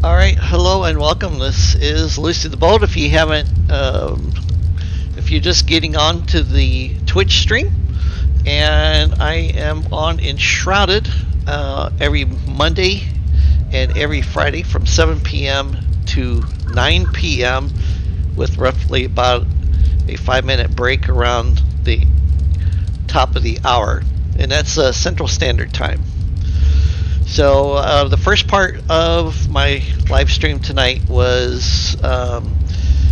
All right, hello and welcome. This is Lucy the Bold. If you haven't, if you're just getting on to the Twitch stream, and I am on Enshrouded every Monday and every Friday from 7 p.m. to 9 p.m. with roughly about a 5 minute break around the top of the hour, and that's Central Standard Time. So the first part of my live stream tonight was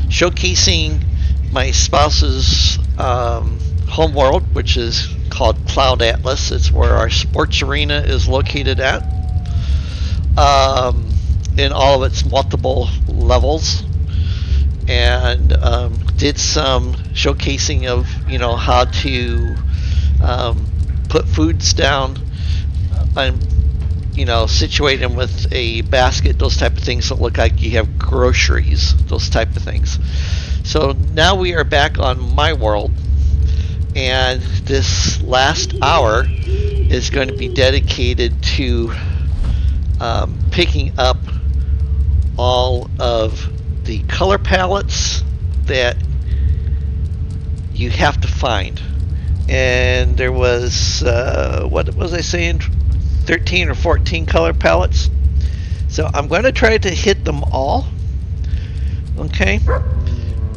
showcasing my spouse's home world, which is called Cloud Atlas. It's where our sports arena is located at, in all of its multiple levels, and did some showcasing of how to put foods down and situate them with a basket, those type of things that look like you have groceries, those type of things. So now we are back on my world, and this last hour is going to be dedicated to picking up all of the color palettes that you have to find. And there was, what was I saying? 13 or 14 color palettes. So I'm going to try to hit them all. Okay.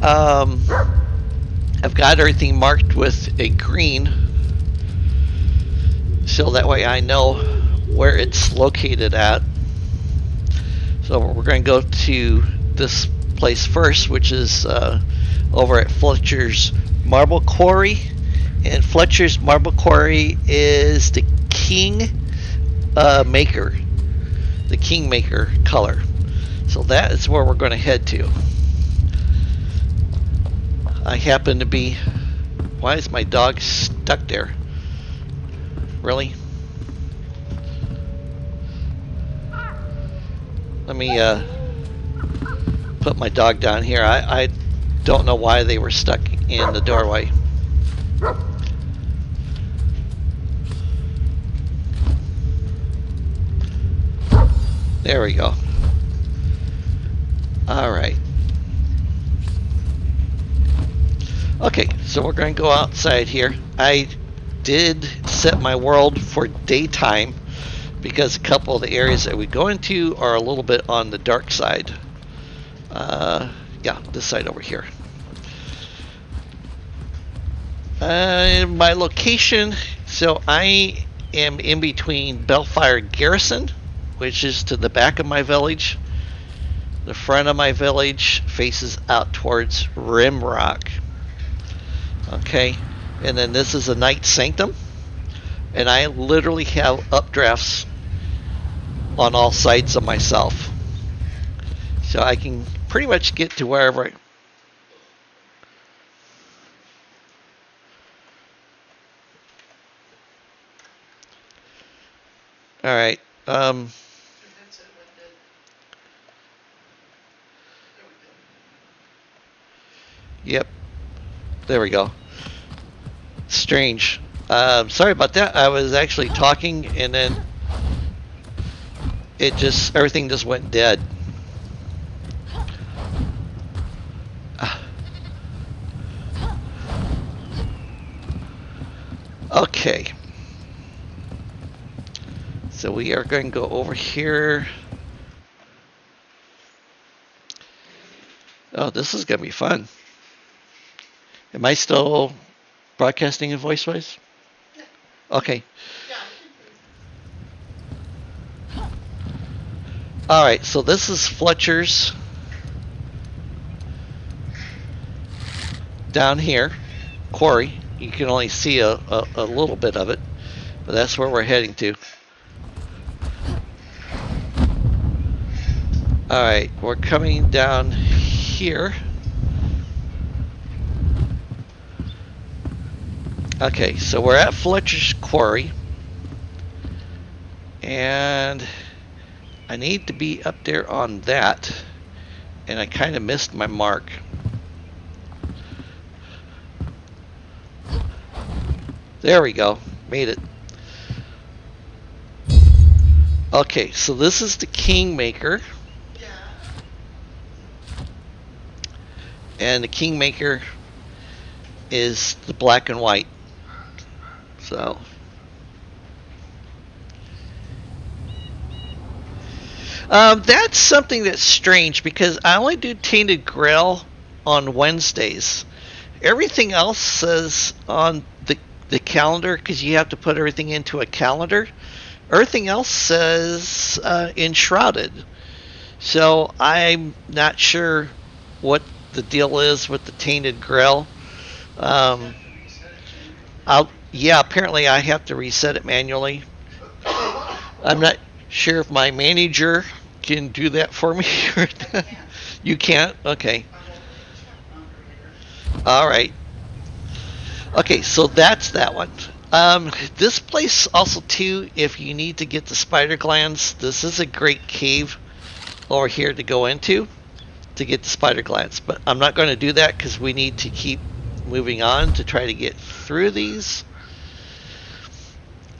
I've got everything marked with a green, so that way I know where it's located at. So we're going to go to this place first, which is over at Fletcher's Marble Quarry. And Fletcher's Marble Quarry is the King Maker, the Kingmaker color. So that is where we're going to head to. I happen to be... Why is my dog stuck there? Really? Let me put my dog down here. I don't know why they were stuck in the doorway. There we go. All right. Okay, so we're going to go outside here. I did set my world for daytime because a couple of the areas that we go into are a little bit on the dark side. Yeah, this side over here. My location, so I am in between Bellfire Garrison, which is to the back of my village. The front of my village faces out towards Rimrock. Okay, and then this is a Knight Sanctum, and I literally have updrafts on all sides of myself, so I can pretty much get to wherever all right. Yep, there we go. Strange. Sorry about that. I was actually talking, and then everything just went dead. Okay. So we are going to go over here. Oh, this is going to be fun. Am I still broadcasting in VoiceWise? Okay. All right, so this is Fletcher's down here, quarry. You can only see a little bit of it, but that's where we're heading to. All right, we're coming down here. Okay, so we're at Fletcher's Quarry, and I need to be up there on that, and I kind of missed my mark. There we go, made it. Okay, so this is the Kingmaker. Yeah, and the Kingmaker is the black and white. So that's something that's strange because I only do Tainted Grail on Wednesdays. Everything else says on the calendar, because you have to put everything into a calendar. Everything else says enshrouded. So I'm not sure what the deal is with the Tainted Grail. Um, yeah, apparently I have to reset it manually. I'm not sure if my manager can do that for me. You can't? Okay. All right. Okay, so that's that one. This place also too, if you need to get the spider glands, this is a great cave over here to go into to get the spider glands. But I'm not going to do that because we need to keep moving on to try to get through these.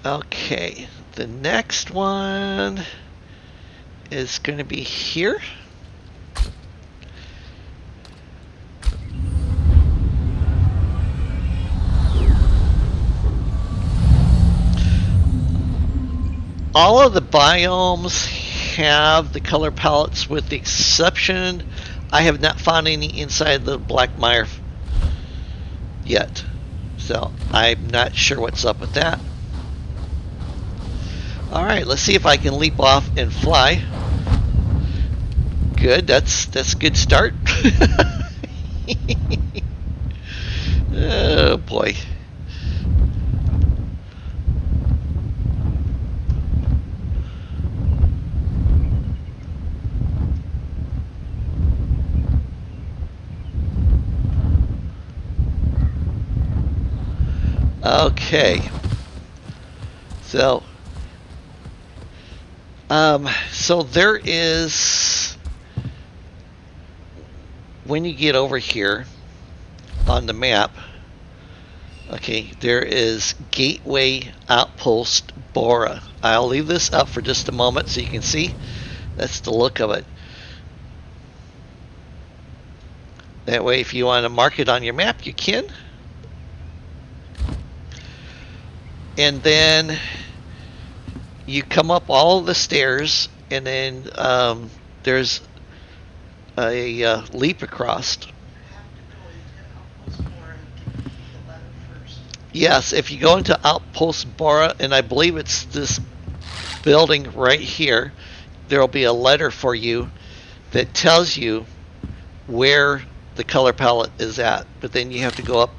Okay, the next one is going to be here. All of the biomes have the color palettes with the exception I have not found any inside the Black Mire yet. So I'm not sure what's up with that. Alright, let's see if I can leap off and fly. Good, that's a good start. Oh boy. Okay. So there is, when you get over here on the map, okay, there is Gateway Outpost Bora. I'll leave this up for just a moment so you can see. That's the look of it. That way, if you want to mark it on your map, you can. And then you come up all the stairs, and then there's a leap across. Yes, if you go into Outpost Bora, and I believe it's this building right here, there will be a letter for you that tells you where the color palette is at. But then you have to go up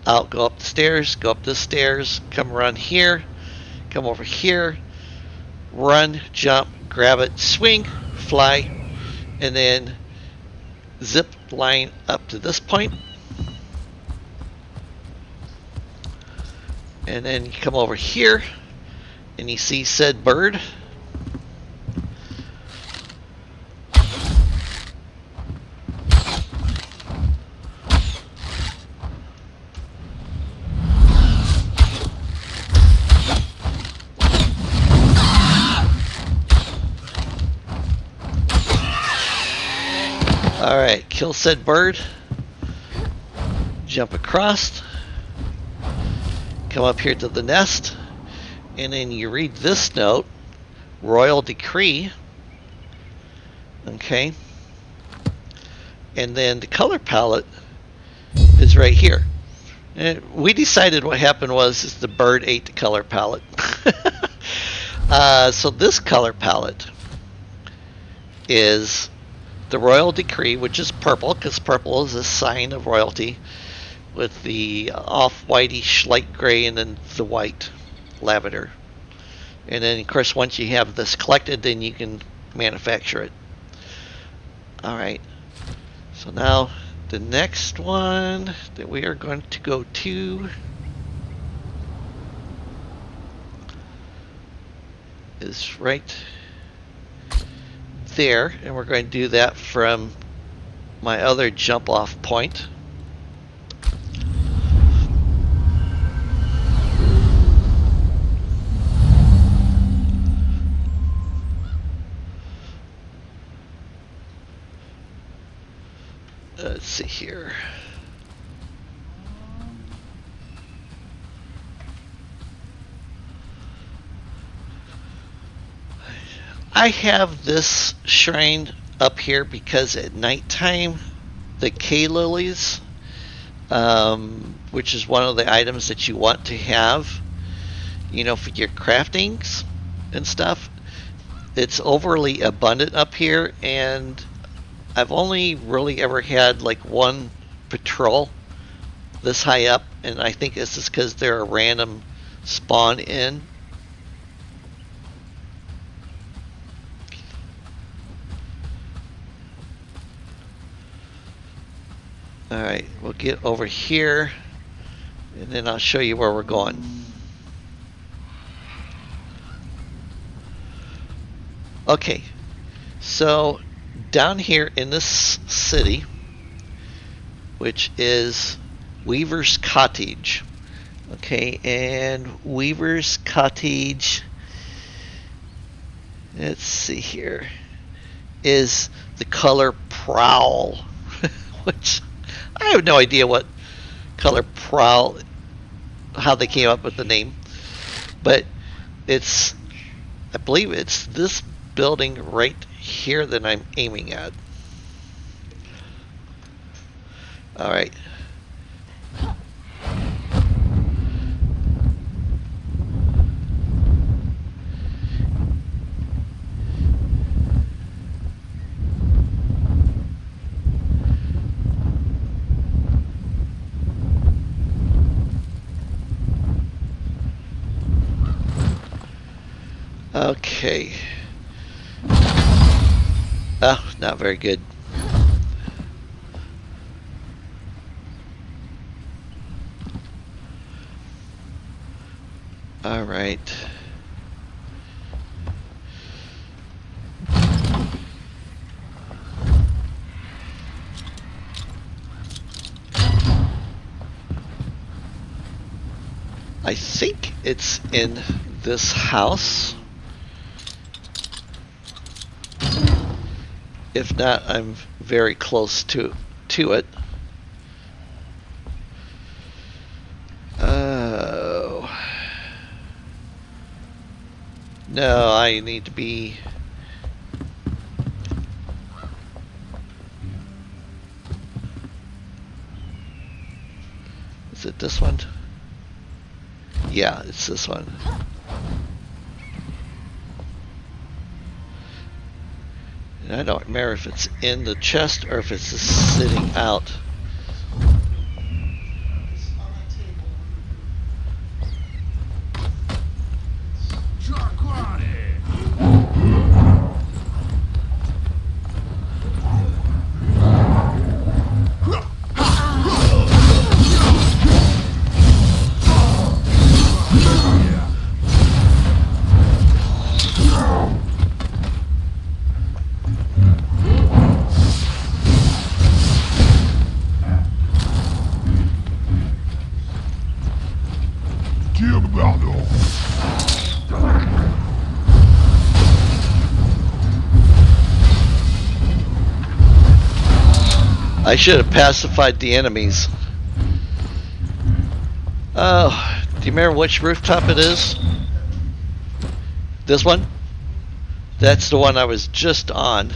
the stairs, go up the stairs, come around here, come over here, run, jump, grab it, swing, fly, and then zip line up to this point. And then you come over here and you see said bird. Alright, kill said bird. Jump across. Come up here to the nest. And then you read this note. Royal Decree. Okay. And then the color palette is right here. And we decided what happened was the bird ate the color palette. So this color palette is the Royal Decree, which is purple, because purple is a sign of royalty, with the off-whitish light gray and then the white lavender. And then, of course, once you have this collected, then you can manufacture it. Alright, so now the next one that we are going to go to is right there, and we're going to do that from my other jump off point. Let's see here. I have this shrine up here because at nighttime, the K lilies, which is one of the items that you want to have, for your craftings and stuff, it's overly abundant up here, and I've only really ever had like one patrol this high up, and I think this is because they're a random spawn in. Alright, we'll get over here, and then I'll show you where we're going. Okay, so down here in this city, which is Weaver's Cottage. Okay, and Weaver's Cottage, let's see here, is the color Prowl, which I have no idea what color Prowl, how they came up with the name, but I believe it's this building right here that I'm aiming at. All right. Okay. Oh, not very good. All right. I think it's in this house. If not, I'm very close to it. Oh. No, I need to be... Is it this one? Yeah, it's this one. And I don't remember if it's in the chest or if it's just sitting out. I should have pacified the enemies. Oh, do you remember which rooftop it is? This one? That's the one I was just on.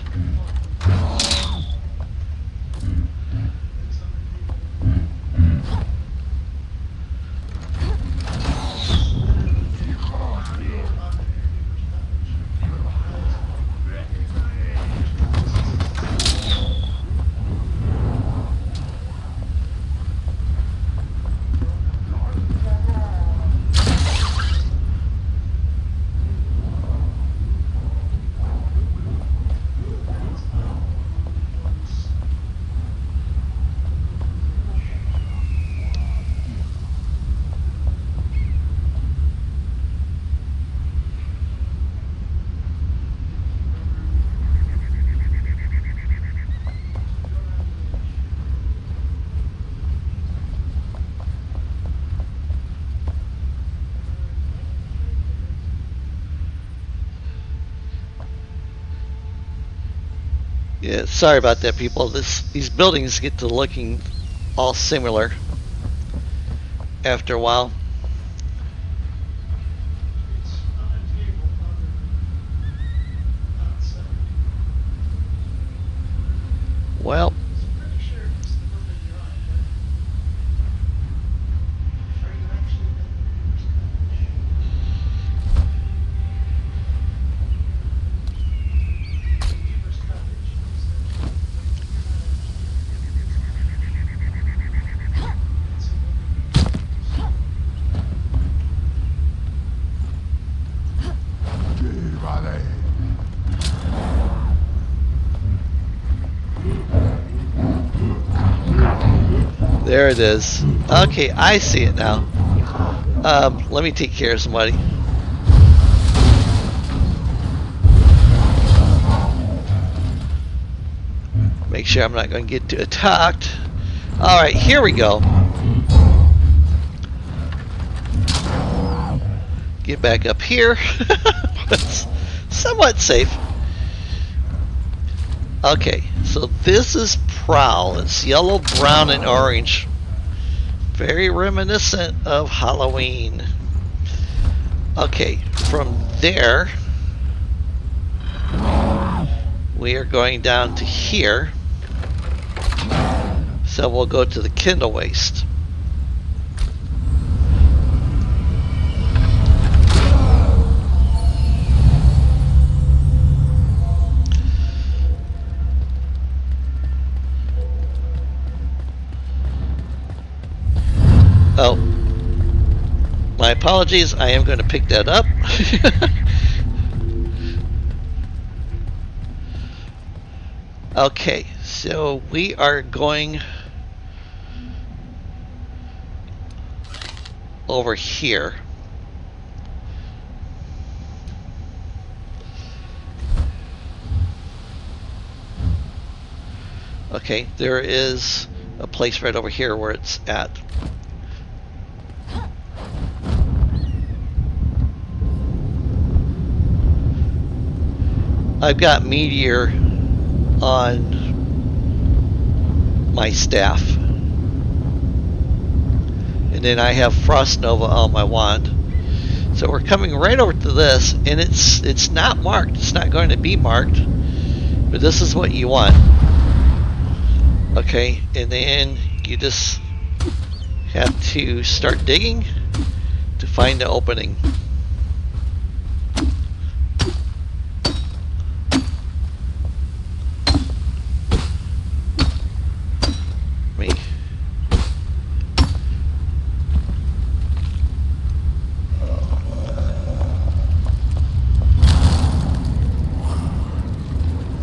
Yeah, sorry about that, people. These buildings get to looking all similar after a while. Well, there it is. Okay, I see it now. Let me take care of somebody. Make sure I'm not going to get too attacked. Alright, here we go. Get back up here. It's somewhat safe. Okay, so this is Prowl. It's yellow, brown, and orange. Very reminiscent of Halloween. Okay, from there, we are going down to here. So we'll go to the Kindle Waste. Oh, my apologies. I am going to pick that up. Okay, so we are going over here. Okay, there is a place right over here where it's at. I've got Meteor on my staff. And then I have Frost Nova on my wand. So we're coming right over to this, and it's not marked. It's not going to be marked. But this is what you want. Okay, and then you just have to start digging to find the opening.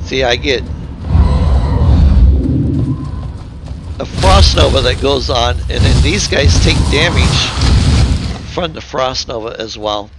See, I get a Frost Nova that goes on, and then these guys take damage from the Frost Nova as well.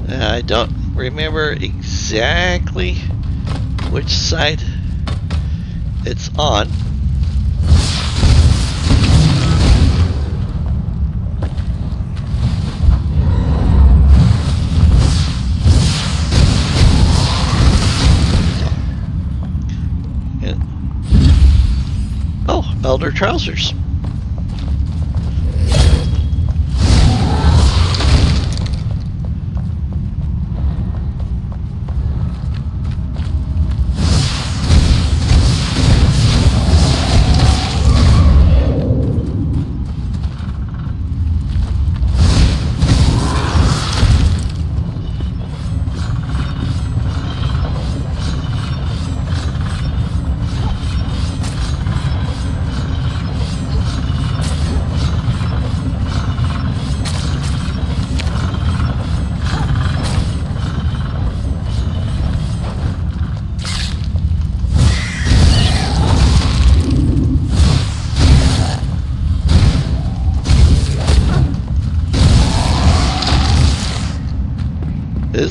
I don't remember exactly which side it's on. And, oh, Elder Trousers.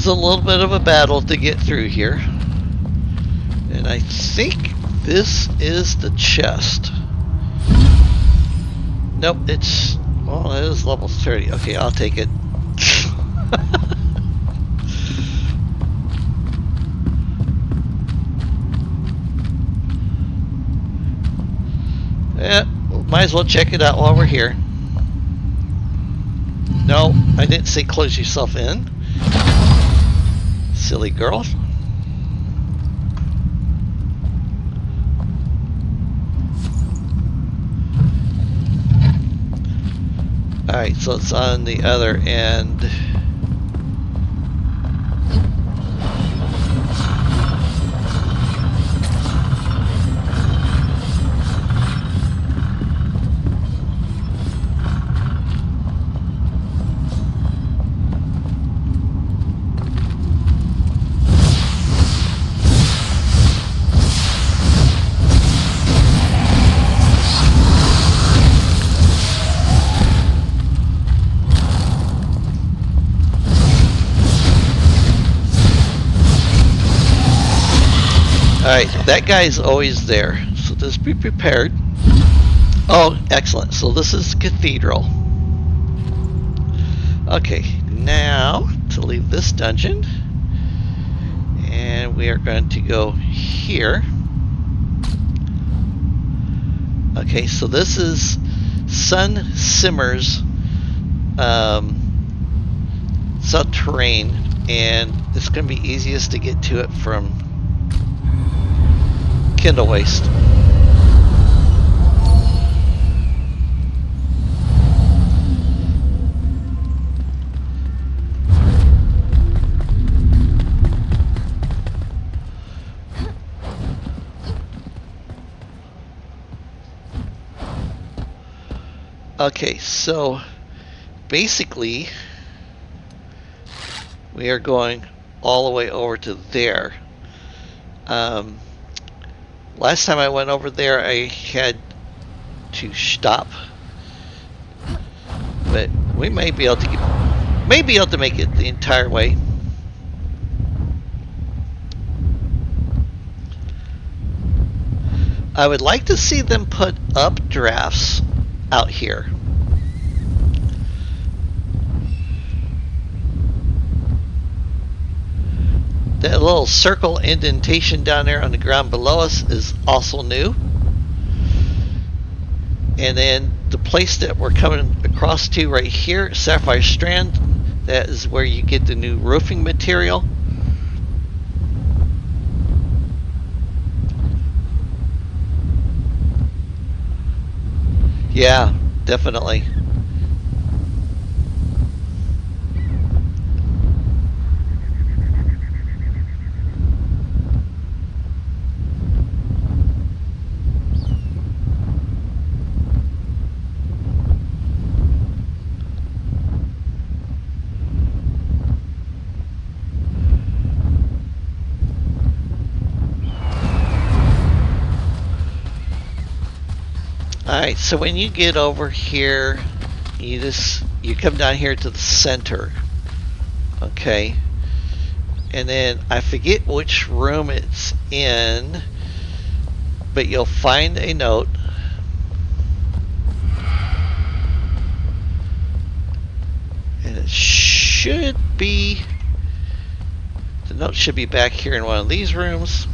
is a little bit of a battle to get through here. And I think this is the chest. Nope, it's... well, it is level 30. Okay, I'll take it. Yeah, might as well check it out while we're here. No, I didn't say close yourself in. Silly girl. Alright, so it's on the other end. Alright, that guy's always there, so just be prepared. Oh, excellent. So this is Cathedral. Okay, now to leave this dungeon. And we are going to go here. Okay, so this is Sun Simmer's subterrane, and it's going to be easiest to get to it from Kindle Waste. Okay, so basically we are going all the way over to there. Last time I went over there, I had to stop, but we may be able to make it the entire way. I would like to see them put updrafts out here. That little circle indentation down there on the ground below us is also new. And then the place that we're coming across to right here, Sapphire Strand, that is where you get the new roofing material. Yeah, definitely. Alright, so when you get over here, you come down here to the center. Okay. And then I forget which room it's in, but you'll find a note. And it should be, the note should be back here in one of these rooms.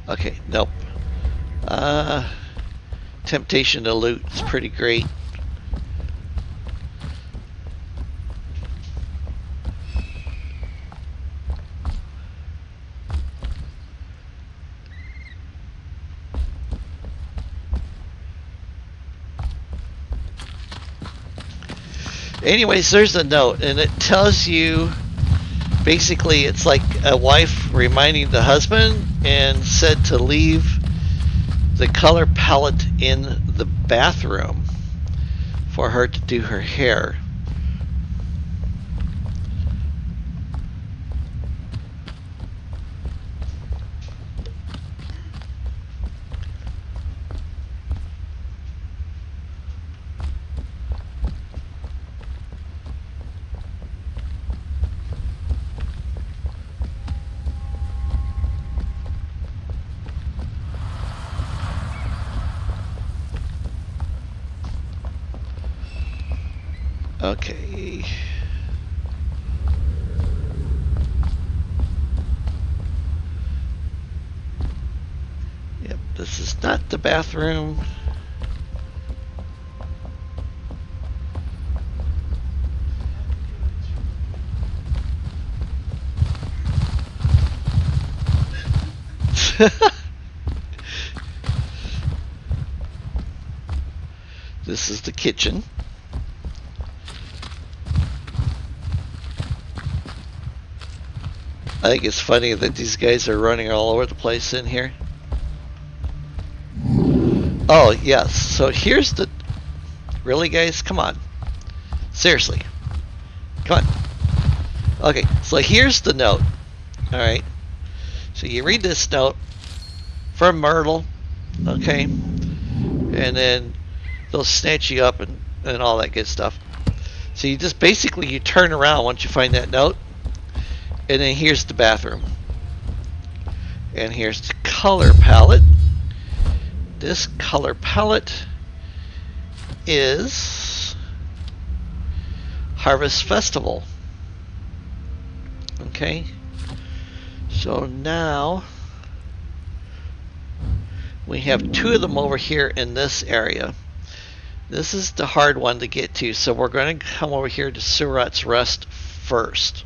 Okay, nope. Temptation to loot is pretty great. Anyways, there's a note, and it tells you, basically it's like a wife reminding the husband and said to leave the color palette in the bathroom for her to do her hair. Okay. Yep, this is not the bathroom. This is the kitchen. I think it's funny that these guys are running all over the place in here. Oh, yes. So here's the... Really, guys? Come on. Seriously. Come on. Okay, so here's the note. Alright. So you read this note from Myrtle. Okay. And then they'll snatch you up and all that good stuff. So you just basically you turn around once you find that note. And then here's the bathroom. And here's the color palette. This color palette is Harvest Festival. Okay. So now we have two of them over here in this area. This is the hard one to get to, so we're going to come over here to Surat's Rest first.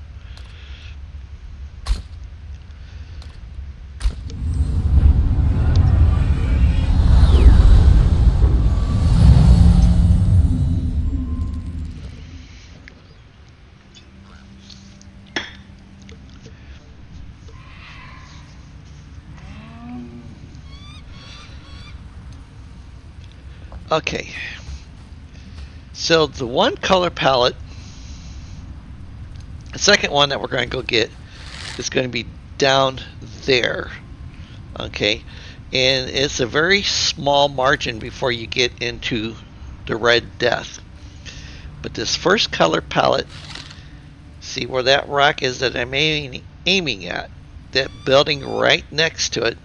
Okay, so the one color palette, the second one that we're going to go get is going to be down there. Okay, and it's a very small margin before you get into the Red Death. But this first color palette, see where that rock is that I'm aiming at? That building right next to it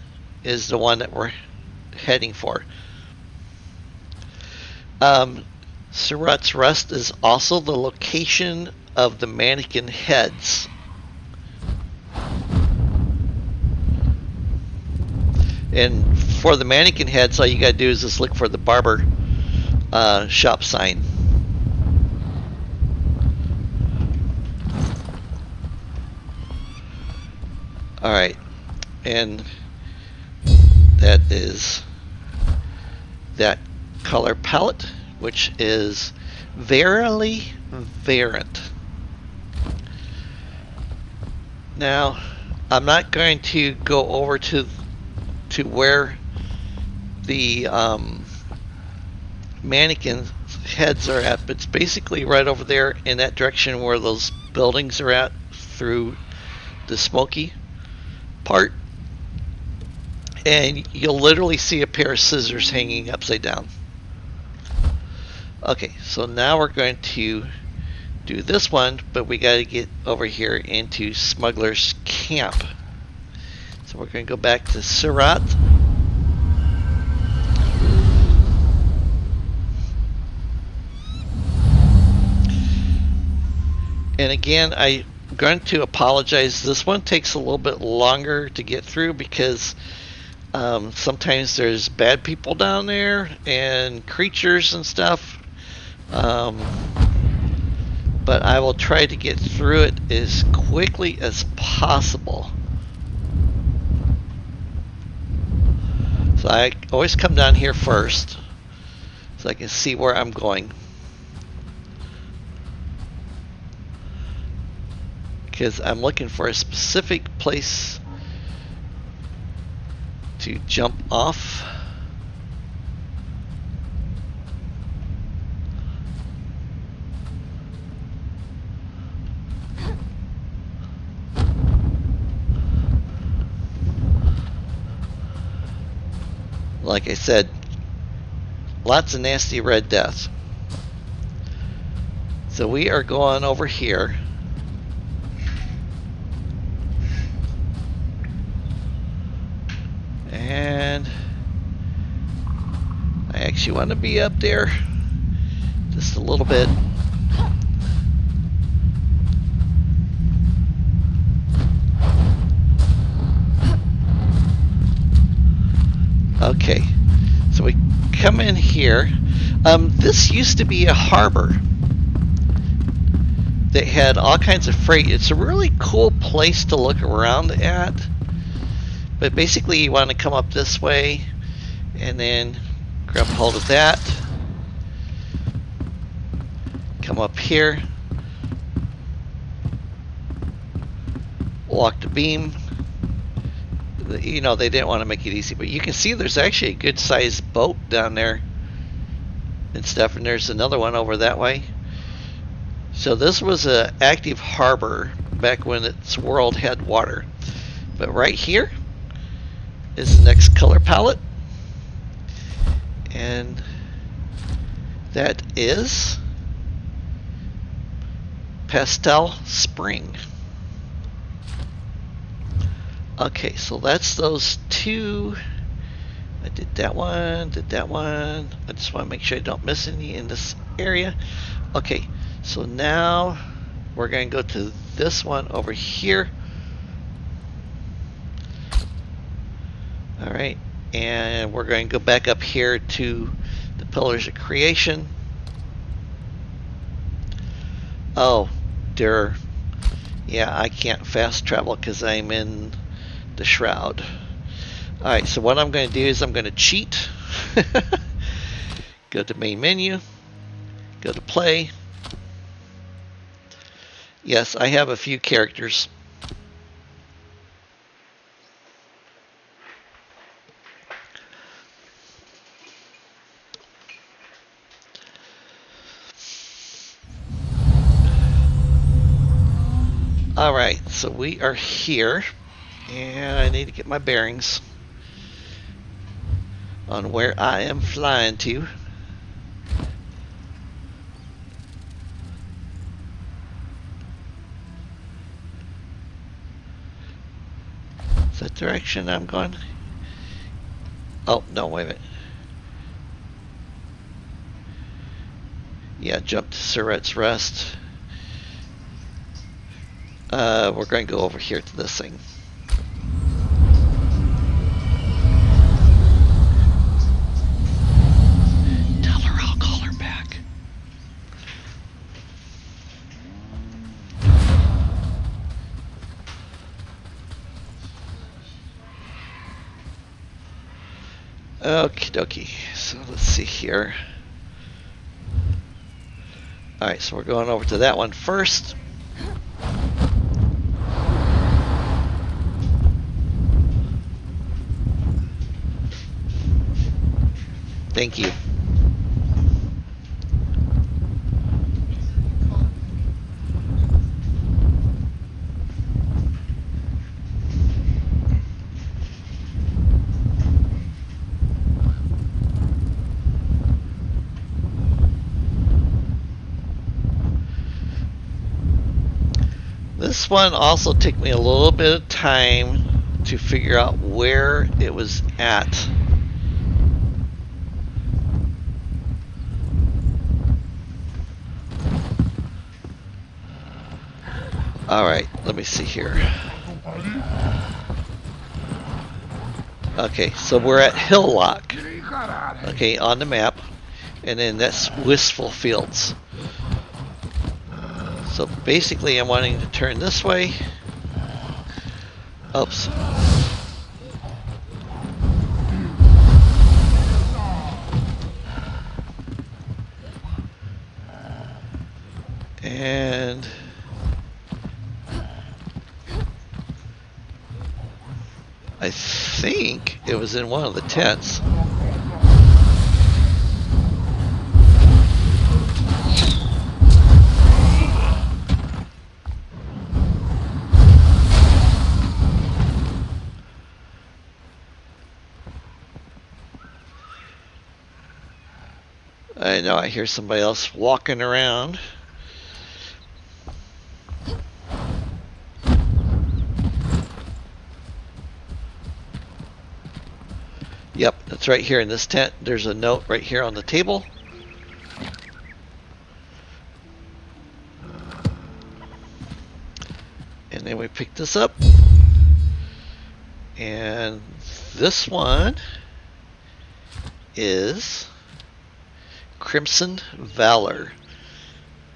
is the one that we're heading for. Surat's Rest is also the location of the mannequin heads. And for the mannequin heads, all you gotta do is just look for the barber shop sign. Alright, and that is that color palette, which is Verily Variant. Now, I'm not going to go over to where the mannequin heads are at, but it's basically right over there in that direction where those buildings are at through the smoky part. And you'll literally see a pair of scissors hanging upside down. Okay, so now we're going to do this one, but we got to get over here into Smuggler's Camp. So we're going to go back to Surat. And again, I'm going to apologize. This one takes a little bit longer to get through because sometimes there's bad people down there and creatures and stuff. But I will try to get through it as quickly as possible. So I always come down here first so I can see where I'm going. Because I'm looking for a specific place to jump off. Like I said, lots of nasty Red Death. So we are going over here. And I actually want to be up there just a little bit. Okay, so we come in here. This used to be a harbor that had all kinds of freight. It's a really cool place to look around at. But basically, you want to come up this way and then grab hold of that. Come up here. Walk the beam. You know, they didn't want to make it easy, but you can see there's actually a good sized boat down there and stuff, and there's another one over that way. So this was an active harbor back when its world had water. But right here is the next color palette, and that is Pastel Spring. Okay, so that's those two. I did that one, did that one. I just want to make sure I don't miss any in this area. Okay, so now we're going to go to this one over here. All right, and we're going to go back up here to the Pillars of Creation. Oh, dear. Yeah, I can't fast travel because I'm in the shroud. Alright, so what I'm going to do is I'm going to cheat. Go to main menu. Go to play. Yes, I have a few characters. Alright, so we are here. And I need to get my bearings on where I am flying to. Is that direction I'm going? Oh, no, wait a minute. Yeah, jump to Surratt's Rest. We're going to go over here to this thing. Tell her I'll call her back. Okie dokie. So let's see here. Alright, so we're going over to that one first. Thank you. This one also took me a little bit of time to figure out where it was at. Alright, let me see here. Okay, so we're at Hillock. Okay, on the map. And then that's Wistful Fields. So basically I'm wanting to turn this way. Oops. And I think it was in one of the tents. I know I hear somebody else walking around. Yep, that's right here in this tent. There's a note right here on the table. And then we pick this up. And this one is Crimson Valor.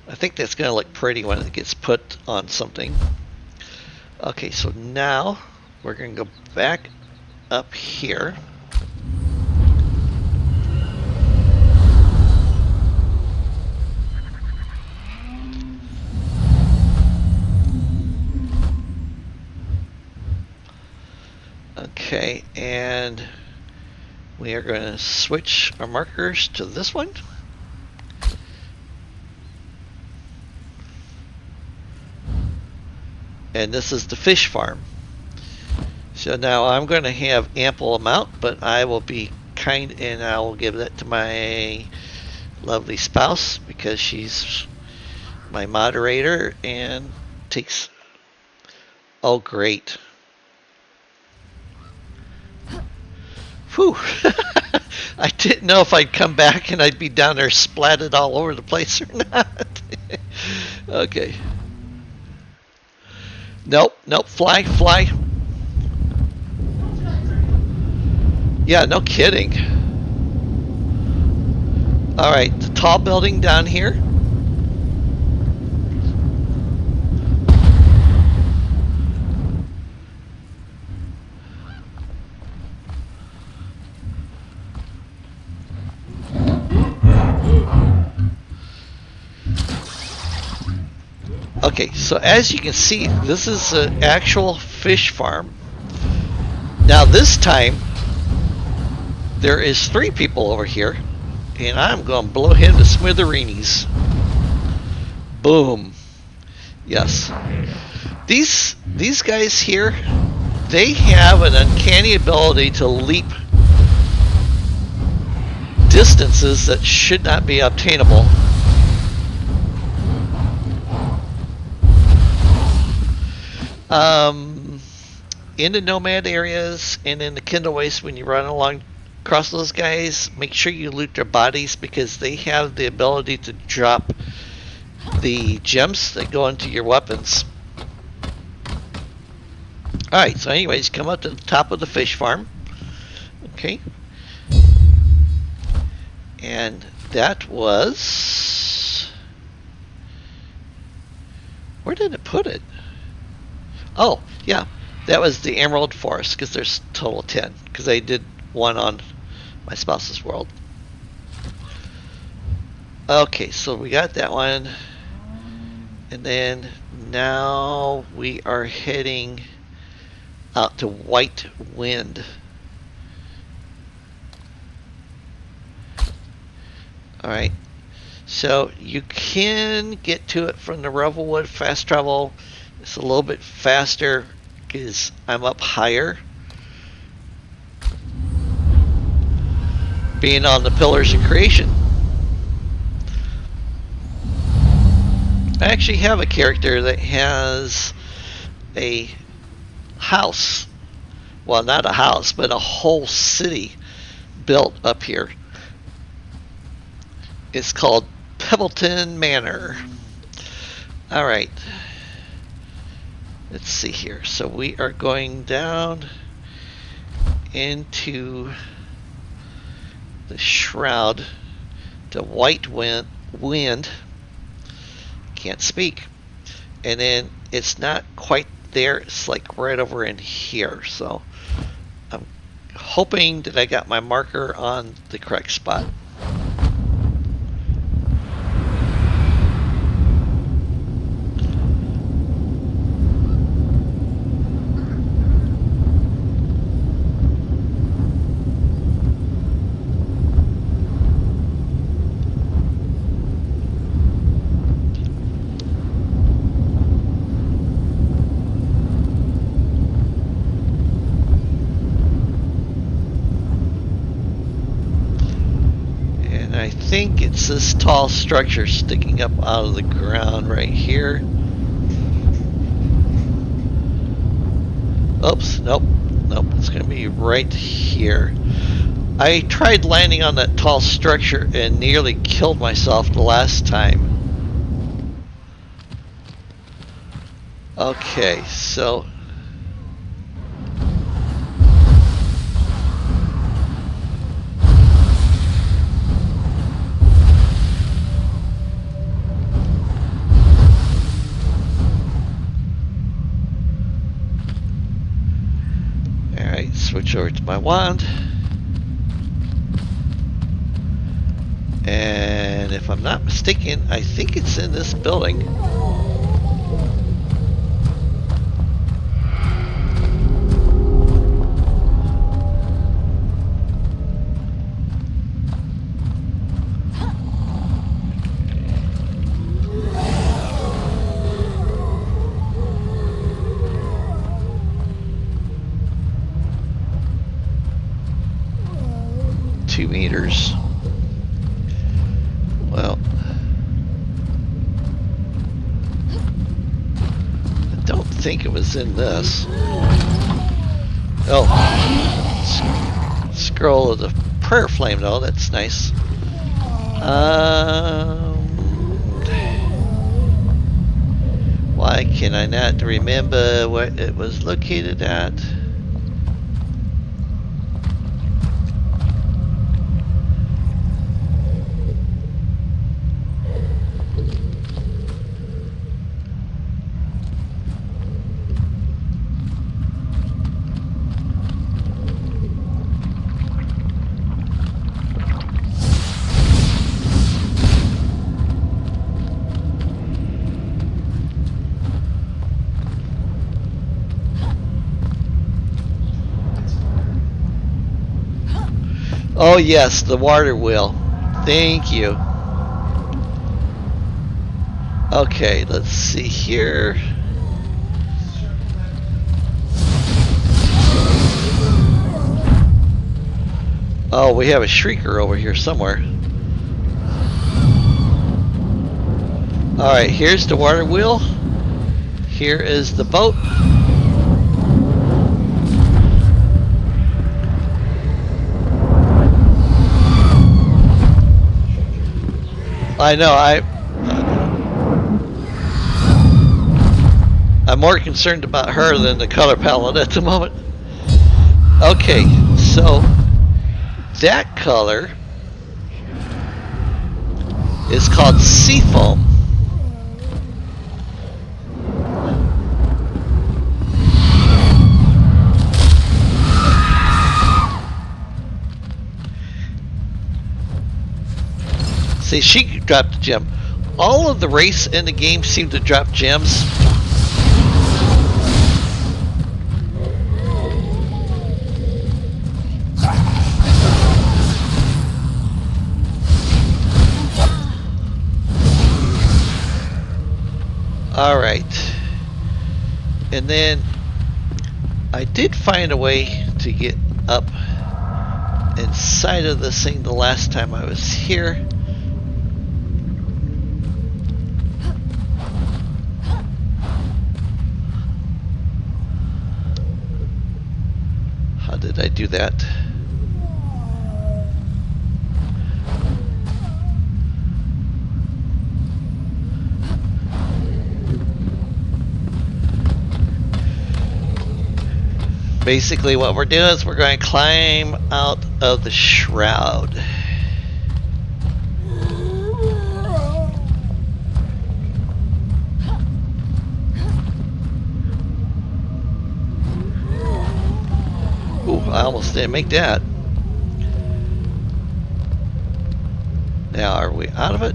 I think that's going to look pretty when it gets put on something. Okay, so now we're going to go back up here. Okay, and we are going to switch our markers to this one. And this is the fish farm. So now I'm going to have ample amount, but I will be kind and I will give that to my lovely spouse because she's my moderator and takes... Oh, great. Whew. I didn't know if I'd come back and I'd be down there splatted all over the place or not. Okay. Nope, nope, fly. Yeah, no kidding. Alright, the tall building down here. Okay, so as you can see, this is an actual fish farm. Now this time, there is 3 people over here, and I'm going to blow him to smithereens. Boom. Yes. These guys here, they have an uncanny ability to leap distances that should not be obtainable. In the nomad areas and in the Kindle Waste, when you run along across those guys, make sure you loot their bodies because they have the ability to drop the gems that go into your weapons. Alright, so anyways, come up to the top of the fish farm. Okay. And that was... Where did it put it? Oh, yeah. That was the Emerald Forest, because there's total 10. Because I did one on my spouse's world. Okay, so we got that one. And then now we are heading out to White Wind. Alright. So you can get to it from the Revelwood fast travel. It's a little bit faster because I'm up higher. Being on the Pillars of Creation. I actually have a character that has a house. Well, not a house, but a whole city built up here. It's called Pebbleton Manor. Alright. Let's see here. So we are going down into the Shroud to White Wind. Can't speak. And then it's not quite there. It's like right over in here. So I'm hoping that I got my marker on the correct spot. I think it's this tall structure sticking up out of the ground right here. Oops, nope, it's going to be right here. I tried landing on that tall structure and nearly killed myself the last time. Okay, so... switch over to my wand. And if I'm not mistaken, I think it's in this building. Meters. Well, I don't think it was in this. Oh, scroll of the prayer flame though, that's nice. Why can I not remember where it was located at? Oh yes, the water wheel. Thank you. Okay, let's see here. Oh, we have a shrieker over here somewhere. Alright, here's the water wheel. Here is the boat. I know, I'm more concerned about her than the color palette at the moment. Okay, so that color is called seafoam. See, she dropped a gem. All of the race in the game seem to drop gems. Alright. And then I did find a way to get up inside of this thing the last time I was here. How did I do that? Basically what we're doing is we're going to climb out of the shroud. Ooh, I almost didn't make that. Now, are we out of it?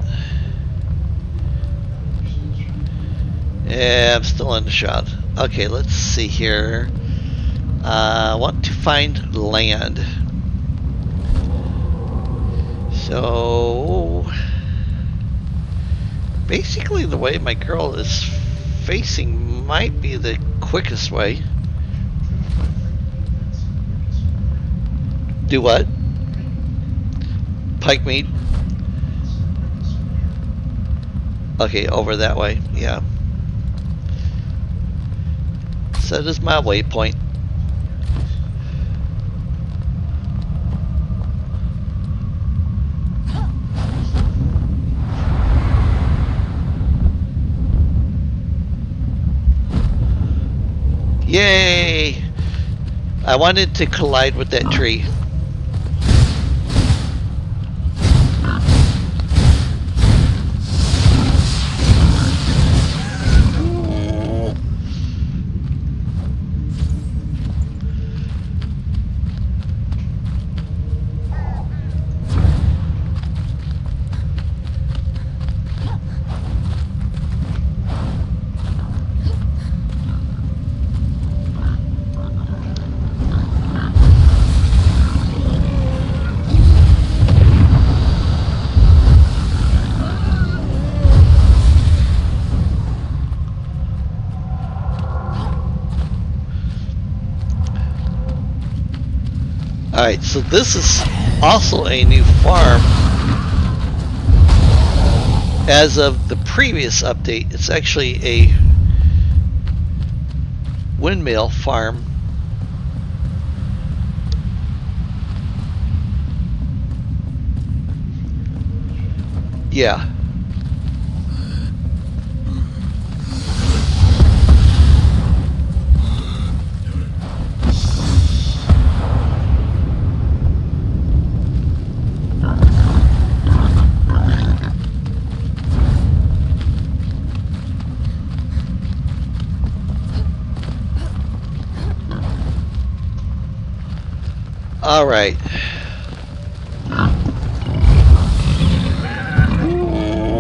Yeah, I'm still in the shroud. Okay, let's see here. I want to find land. So basically the way my girl is facing might be the quickest way. Do what? Pike meat? Okay, over that way, yeah. So that is my waypoint. Yay! I wanted to collide with that tree. Alright, so this is also a new farm. As of the previous update, it's actually a windmill farm. Yeah. All right.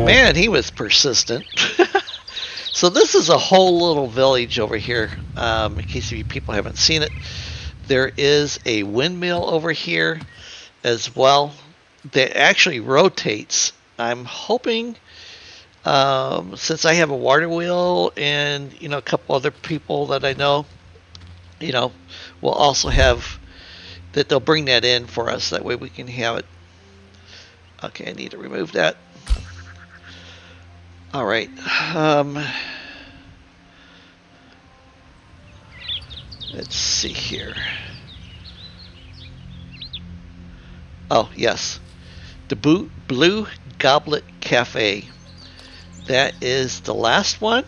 Man, he was persistent. So this is a whole little village over here. In case you people haven't seen it, there is a windmill over here as well that actually rotates. I'm hoping, since I have a water wheel and a couple other people that I know, will also have that they'll bring that in for us. That way we can have it. Okay, I need to remove that. All right. Let's see here. Oh, yes. The Blue Goblet Cafe. That is the last one.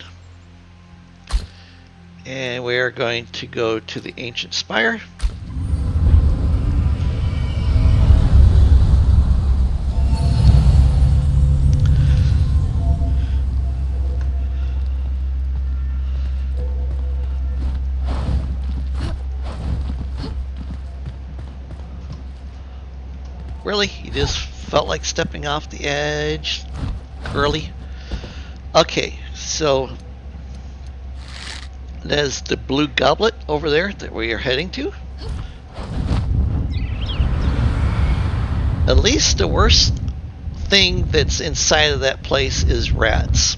And we are going to go to the Ancient Spire. Really? You just felt like stepping off the edge? Girly? Okay, so there's the Blue Goblet over there that we are heading to. At least the worst thing that's inside of that place is rats.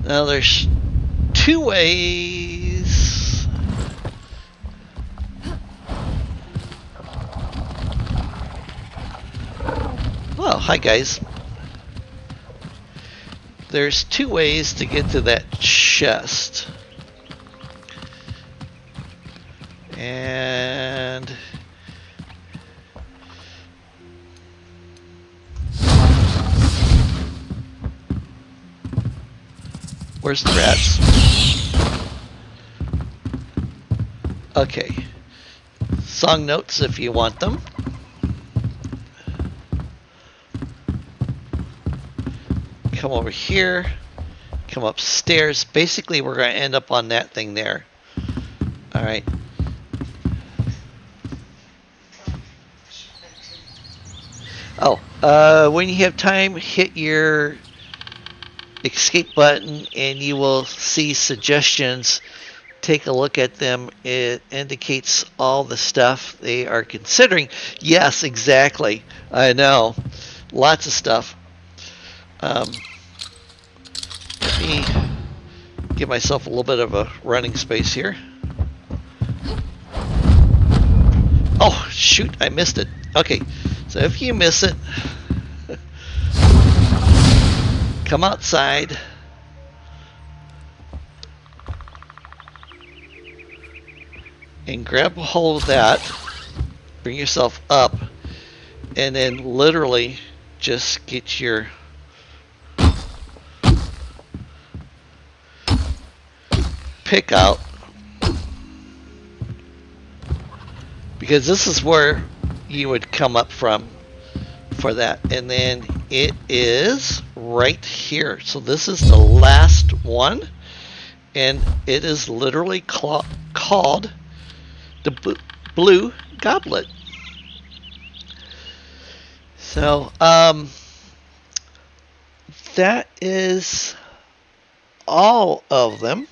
Now there's two ways. Oh, hi guys. There's two ways to get to that chest. And where's the rats? Okay. Song notes if you want them. Come over here. Come upstairs. Basically, we're going to end up on that thing there. Alright. Oh, when you have time, hit your escape button and you will see suggestions. Take a look at them. It indicates all the stuff they are considering. Yes, exactly. I know. Lots of stuff. Let me give myself a little bit of a running space here. Oh, shoot, I missed it. Okay, so if you miss it, come outside. And grab a hold of that. Bring yourself up. And then literally just get your pick out. Because this is where you would come up from for that. And then it is right here. So this is the last one. And it is literally called the Blue Goblet. So, that is all of them.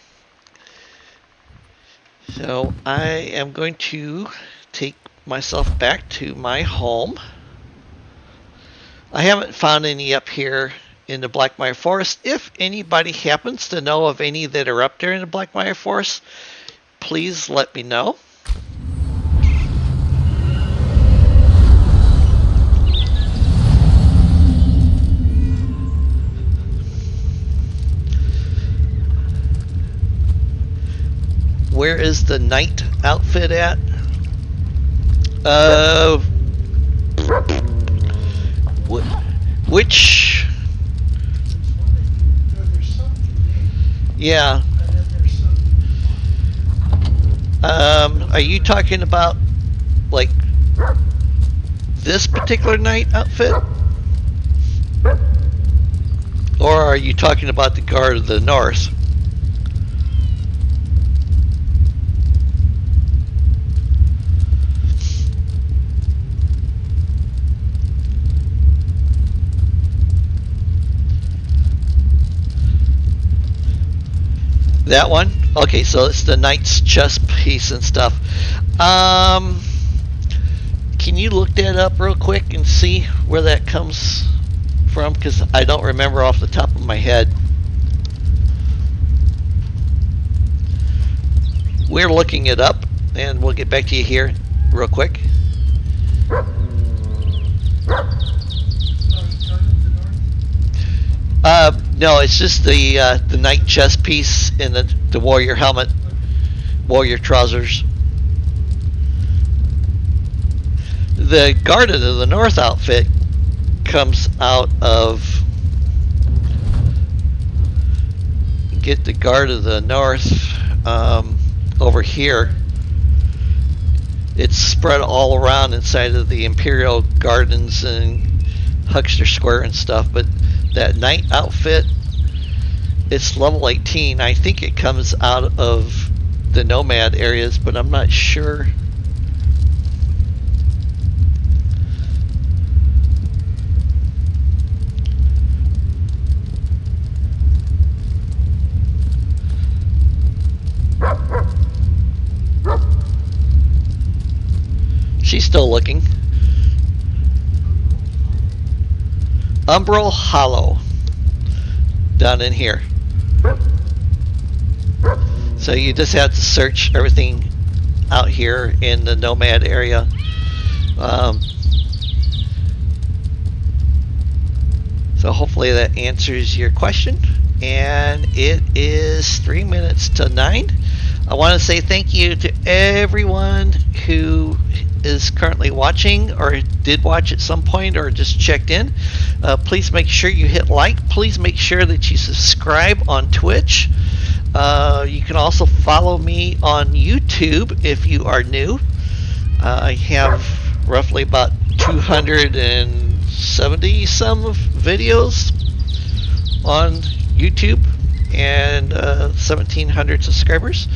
So I am going to take myself back to my home. I haven't found any up here in the Blackmire Forest. If anybody happens to know of any that are up there in the Blackmire Forest, please let me know. Where is the night outfit at? Which? Yeah. Are you talking about like this particular night outfit? Or are you talking about the Guard of the North? That one? Okay, so it's the knight's chest piece and stuff. Can you look that up real quick and see where that comes from? Because I don't remember off the top of my head. We're looking it up, and we'll get back to you here real quick. No, it's just the knight chest piece and the warrior helmet, warrior trousers. The Guard of the North outfit comes out of, get the Guard of the North over here. It's spread all around inside of the Imperial Gardens and Huckster Square and stuff, but that knight outfit, it's level 18. I think it comes out of the nomad areas, but I'm not sure. She's still looking. Umbral Hollow down in here. So you just have to search everything out here in the nomad area. So hopefully that answers your question. And it is 3 minutes to 9. I want to say thank you to everyone who is currently watching or did watch at some point or just checked in. Please make sure you hit like. Please make sure that you subscribe on Twitch. You can also follow me on YouTube if you are new. I have roughly about 270 some videos on YouTube and 1,700 subscribers.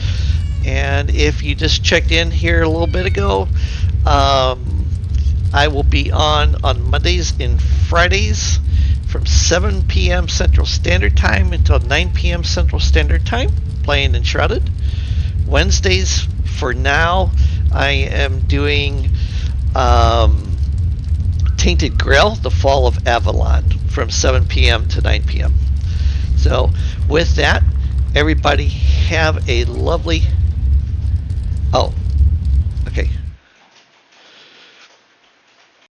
And if you just checked in here a little bit ago, I will be on Mondays and Fridays from 7 p.m. Central Standard Time until 9 p.m. Central Standard Time, playing Enshrouded. Wednesdays, for now, I am doing Tainted Grail, The Fall of Avalon, from 7 p.m. to 9 p.m. So with that, everybody have a lovely